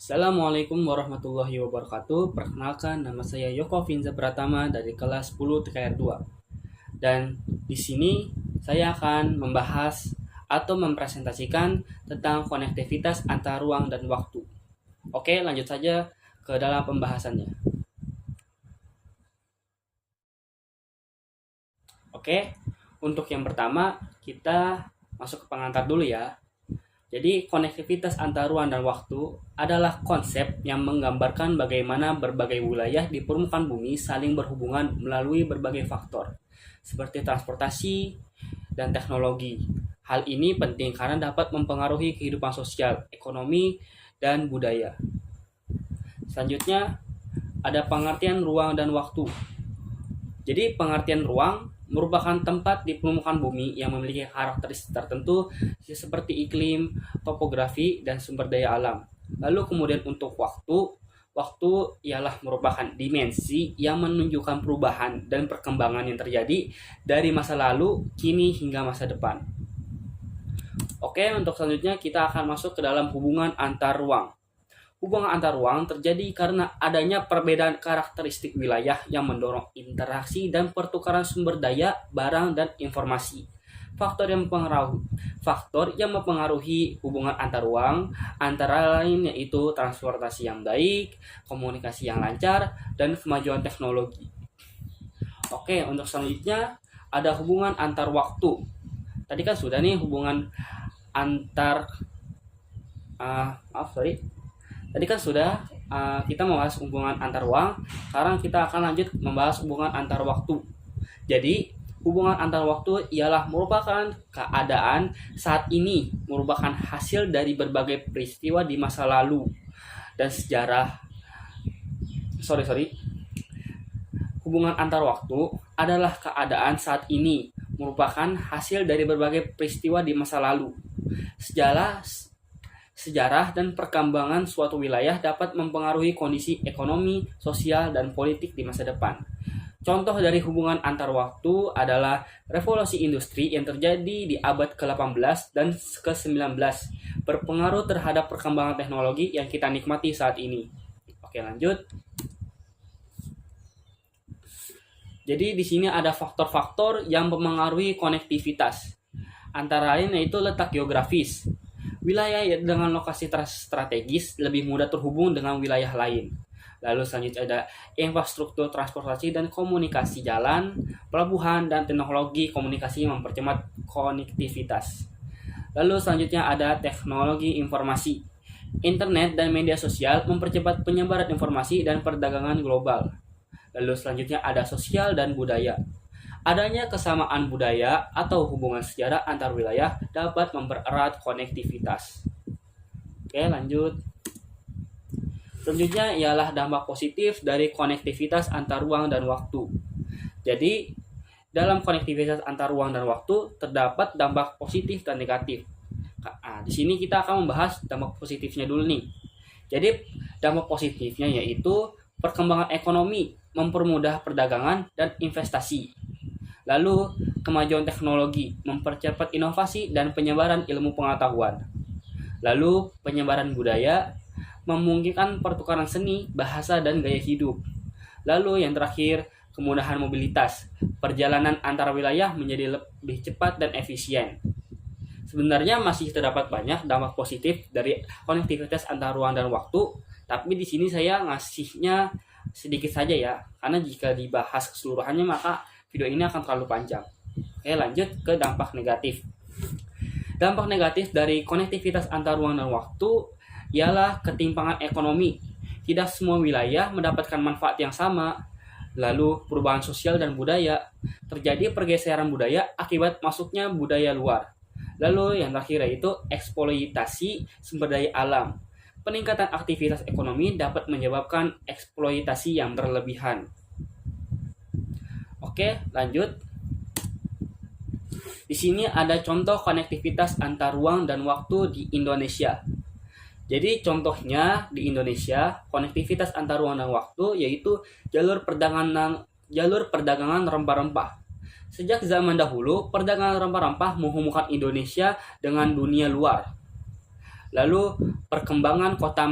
Assalamualaikum warahmatullahi wabarakatuh. Perkenalkan, nama saya Yoko Vinza Pratama dari kelas 10 TKR 2. Dan di sini saya akan membahas atau mempresentasikan tentang konektivitas antar ruang dan waktu. Oke, lanjut saja ke dalam pembahasannya. Oke, untuk yang pertama kita masuk ke pengantar dulu ya. Jadi, konektivitas antar ruang dan waktu adalah konsep yang menggambarkan bagaimana berbagai wilayah di permukaan bumi saling berhubungan melalui berbagai faktor, seperti transportasi dan teknologi. Hal ini penting karena dapat mempengaruhi kehidupan sosial, ekonomi, dan budaya. Selanjutnya, ada pengertian ruang dan waktu. Jadi pengertian ruang merupakan tempat di permukaan bumi yang memiliki karakteristik tertentu seperti iklim, topografi, dan sumber daya alam. Lalu kemudian untuk waktu, waktu ialah merupakan dimensi yang menunjukkan perubahan dan perkembangan yang terjadi dari masa lalu, kini hingga masa depan. Oke, untuk selanjutnya kita akan masuk ke dalam hubungan antar ruang. Hubungan antar ruang terjadi karena adanya perbedaan karakteristik wilayah yang mendorong interaksi dan pertukaran sumber daya, barang, dan informasi. Faktor yang mempengaruhi hubungan antar ruang antara lain yaitu transportasi yang baik, komunikasi yang lancar, dan kemajuan teknologi. Oke, untuk selanjutnya ada hubungan antar waktu. Tadi kan sudah nih hubungan antar Tadi kan sudah kita membahas hubungan antar ruang. Sekarang kita akan lanjut membahas hubungan antar waktu. Jadi, hubungan antar waktu ialah merupakan keadaan saat ini, merupakan hasil dari berbagai peristiwa di masa lalu dan sejarah. Hubungan antar waktu adalah keadaan saat ini, merupakan hasil dari berbagai peristiwa di masa lalu. Sejarah dan perkembangan suatu wilayah dapat mempengaruhi kondisi ekonomi, sosial, dan politik di masa depan. Contoh dari hubungan antar waktu adalah revolusi industri yang terjadi di abad ke-18 dan ke-19, berpengaruh terhadap perkembangan teknologi yang kita nikmati saat ini. Oke, lanjut. Jadi di sini ada faktor-faktor yang mempengaruhi konektivitas. Antara lain yaitu letak geografis. Wilayah dengan lokasi strategis lebih mudah terhubung dengan wilayah lain. Lalu selanjutnya ada infrastruktur transportasi dan komunikasi jalan, pelabuhan, dan teknologi komunikasi mempercepat konektivitas. Lalu selanjutnya ada teknologi informasi. Internet dan media sosial mempercepat penyebaran informasi dan perdagangan global. Lalu selanjutnya ada sosial dan budaya. Adanya kesamaan budaya atau hubungan sejarah antar wilayah dapat mempererat konektivitas. Oke, lanjut. Selanjutnya ialah dampak positif dari konektivitas antar ruang dan waktu. Jadi, dalam konektivitas antar ruang dan waktu terdapat dampak positif dan negatif. Di sini kita akan membahas dampak positifnya dulu nih. Jadi, dampak positifnya yaitu perkembangan ekonomi, mempermudah perdagangan dan investasi. Lalu, kemajuan teknologi, mempercepat inovasi dan penyebaran ilmu pengetahuan. Lalu, penyebaran budaya, memungkinkan pertukaran seni, bahasa, dan gaya hidup. Lalu, yang terakhir, kemudahan mobilitas. Perjalanan antar wilayah menjadi lebih cepat dan efisien. Sebenarnya masih terdapat banyak dampak positif dari konektivitas antar ruang dan waktu, tapi di sini saya ngasihnya sedikit saja ya, karena jika dibahas keseluruhannya maka video ini akan terlalu panjang. Oke, lanjut ke dampak negatif. Dampak negatif dari konektivitas antar ruang dan waktu ialah ketimpangan ekonomi. Tidak semua wilayah mendapatkan manfaat yang sama. Lalu, perubahan sosial dan budaya. Terjadi pergeseran budaya akibat masuknya budaya luar. Lalu, yang terakhir yaitu eksploitasi sumber daya alam. Peningkatan aktivitas ekonomi dapat menyebabkan eksploitasi yang berlebihan. Oke, lanjut. Di sini ada contoh konektivitas antar ruang dan waktu di Indonesia. Jadi contohnya di Indonesia, konektivitas antar ruang dan waktu yaitu jalur perdagangan rempah-rempah. Sejak zaman dahulu, perdagangan rempah-rempah menghubungkan Indonesia dengan dunia luar. Lalu perkembangan kota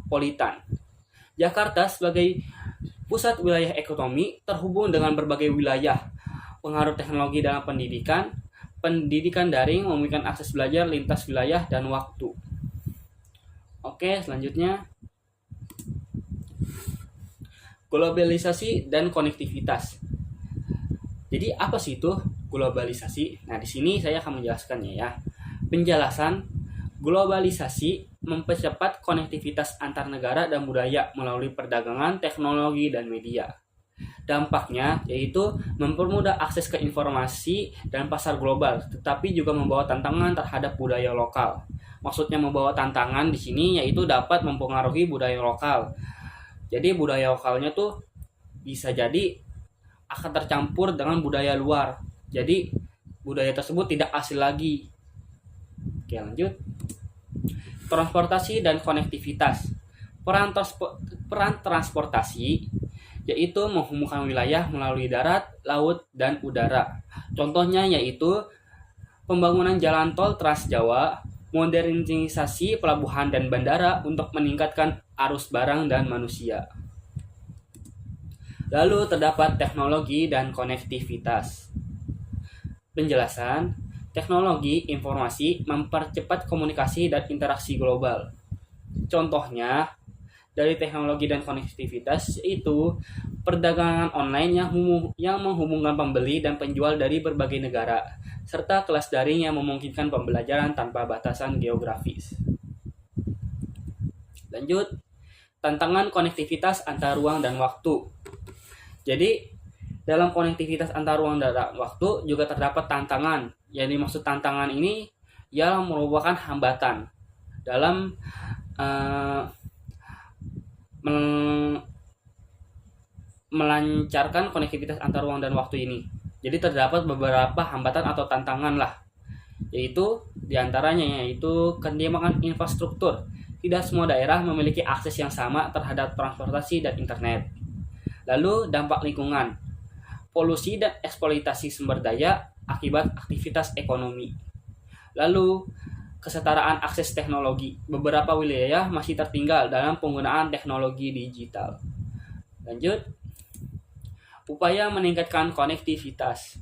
metropolitan. Jakarta sebagai pusat wilayah ekonomi terhubung dengan berbagai wilayah. Pengaruh teknologi dalam pendidikan daring memberikan akses belajar lintas wilayah dan waktu. Oke, selanjutnya globalisasi dan konektivitas. Jadi apa sih itu globalisasi? Nah, di sini saya akan menjelaskannya ya. Penjelasan globalisasi mempercepat konektivitas antar negara dan budaya melalui perdagangan, teknologi, dan media. Dampaknya yaitu mempermudah akses ke informasi dan pasar global, tetapi juga membawa tantangan terhadap budaya lokal. Maksudnya membawa tantangan di sini yaitu dapat mempengaruhi budaya lokal. Jadi budaya lokalnya tuh bisa jadi akan tercampur dengan budaya luar. Jadi budaya tersebut tidak asli lagi. Oke, lanjut. Transportasi dan konektivitas. Peran transportasi yaitu menghubungkan wilayah melalui darat, laut, dan udara. Contohnya yaitu pembangunan jalan tol Trans Jawa, modernisasi pelabuhan dan bandara untuk meningkatkan arus barang dan manusia. Lalu terdapat teknologi dan konektivitas. Penjelasan, teknologi informasi mempercepat komunikasi dan interaksi global. Contohnya, dari teknologi dan konektivitas yaitu perdagangan online yang menghubungkan pembeli dan penjual dari berbagai negara, serta kelas daring yang memungkinkan pembelajaran tanpa batasan geografis. Lanjut, tantangan konektivitas antar ruang dan waktu. Jadi, dalam konektivitas antar ruang dan waktu juga terdapat tantangan. Yang dimaksud tantangan ini ialah merupakan hambatan dalam melancarkan konektivitas antar ruang dan waktu ini. Jadi terdapat beberapa hambatan atau tantangan lah, yaitu diantaranya yaitu ketimpangan infrastruktur. Tidak semua daerah memiliki akses yang sama terhadap transportasi dan internet. Lalu dampak lingkungan, polusi dan eksploitasi sumber daya akibat aktivitas ekonomi. Lalu kesetaraan akses teknologi. Beberapa wilayah masih tertinggal dalam penggunaan teknologi digital. Lanjut. Upaya meningkatkan konektivitas.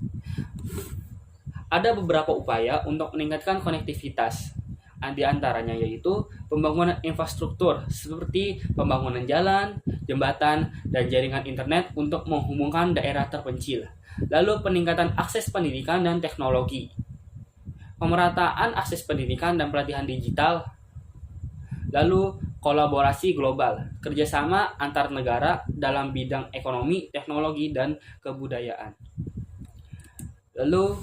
Ada beberapa upaya untuk meningkatkan konektivitas. Di antaranya yaitu pembangunan infrastruktur seperti pembangunan jalan, jembatan, dan jaringan internet untuk menghubungkan daerah terpencil. Lalu peningkatan akses pendidikan dan teknologi. Pemerataan akses pendidikan dan pelatihan digital, lalu kolaborasi global, kerjasama antar negara dalam bidang ekonomi, teknologi, dan kebudayaan. Lalu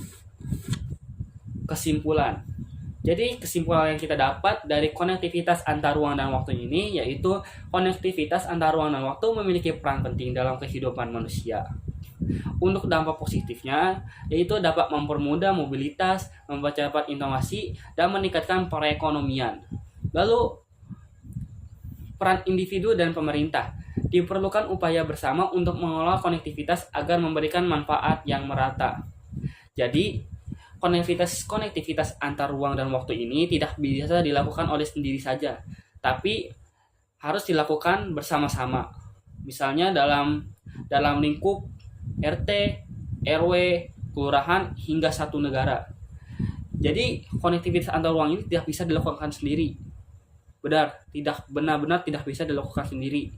kesimpulan. Jadi kesimpulan yang kita dapat dari konektivitas antar ruang dan waktu ini yaitu konektivitas antar ruang dan waktu memiliki peran penting dalam kehidupan manusia. Untuk dampak positifnya, yaitu dapat mempermudah mobilitas, mempercepat inovasi, dan meningkatkan perekonomian. Lalu, peran individu dan pemerintah. Diperlukan upaya bersama untuk mengelola konektivitas agar memberikan manfaat yang merata. Jadi, konektivitas antar ruang dan waktu ini tidak bisa dilakukan oleh sendiri saja, tapi harus dilakukan bersama-sama. Misalnya dalam lingkup RT, RW, kelurahan, hingga satu negara. Jadi konektivitas antar ruang ini tidak bisa dilakukan sendiri. Benar-benar tidak bisa dilakukan sendiri.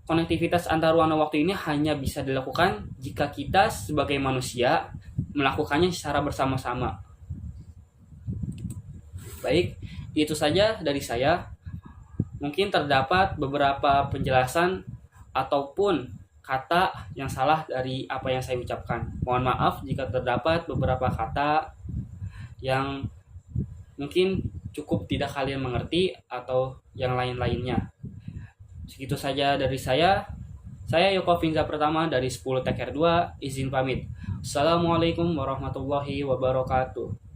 Konektivitas antar ruang dan waktu ini hanya bisa dilakukan jika kita sebagai manusia melakukannya secara bersama-sama. Baik, itu saja dari saya. Mungkin terdapat beberapa penjelasan ataupun kata yang salah dari apa yang saya ucapkan. Mohon maaf jika terdapat beberapa kata yang mungkin cukup tidak kalian mengerti atau yang lain-lainnya. Segitu saja dari saya. Saya Yoko Finza Pertama dari 10 TKR 2, izin pamit. Assalamualaikum warahmatullahi wabarakatuh.